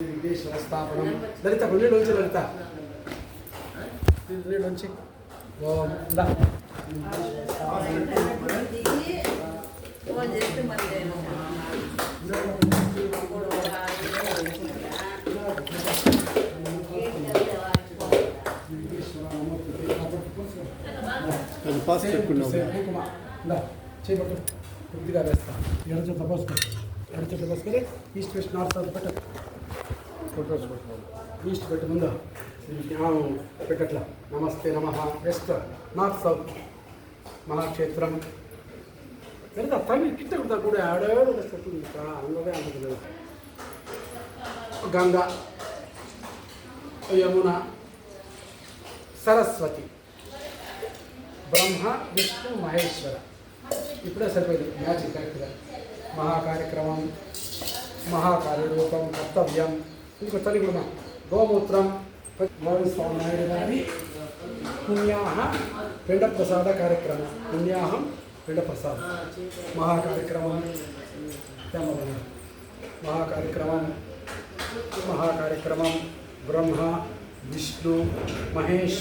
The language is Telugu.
విఘ్నేశ్వర స్థాపనం లలిత నీళ్ళొంచి లలిత నీళ్ళొంచి ఓం దా చేయబట్టు కొద్దిగా వేస్తా ఎడచ తపోసుకొని ఈస్ట్ వెస్ట్ నార్త్ సౌత్ పెట్ట ఫోటోస్ పెట్టుకోవాలి ఈస్ట్ పెట్టు ముందు పెట్టట్లా నమస్తే నమ వెస్ట్ నార్త్ సౌత్ మహాక్షేత్రం వెళ్తా తమిళ కిట్ట కూడా కూడా ఆడేవాడు అందులోనే అందుకు గంగా యమున సరస్వతి బ్రహ్మ విష్ణు మహేశ్వర ఇప్పుడే సరిపోయింది మ్యాజిక్ కరెక్ట్గా మహాకార్యక్రమం మహాకార్యరూపం కర్తవ్యం ఇంకో తల్లి కూడా గోమూత్రం స్వామి నాయుడు గారి పుణ్యాహ పిండ ప్రసాద కార్యక్రమం పుణ్యాహం పిండ ప్రసాదం మహాకార్యక్రమం మహాకార్యక్రమం బ్రహ్మ విష్ణు మహేష్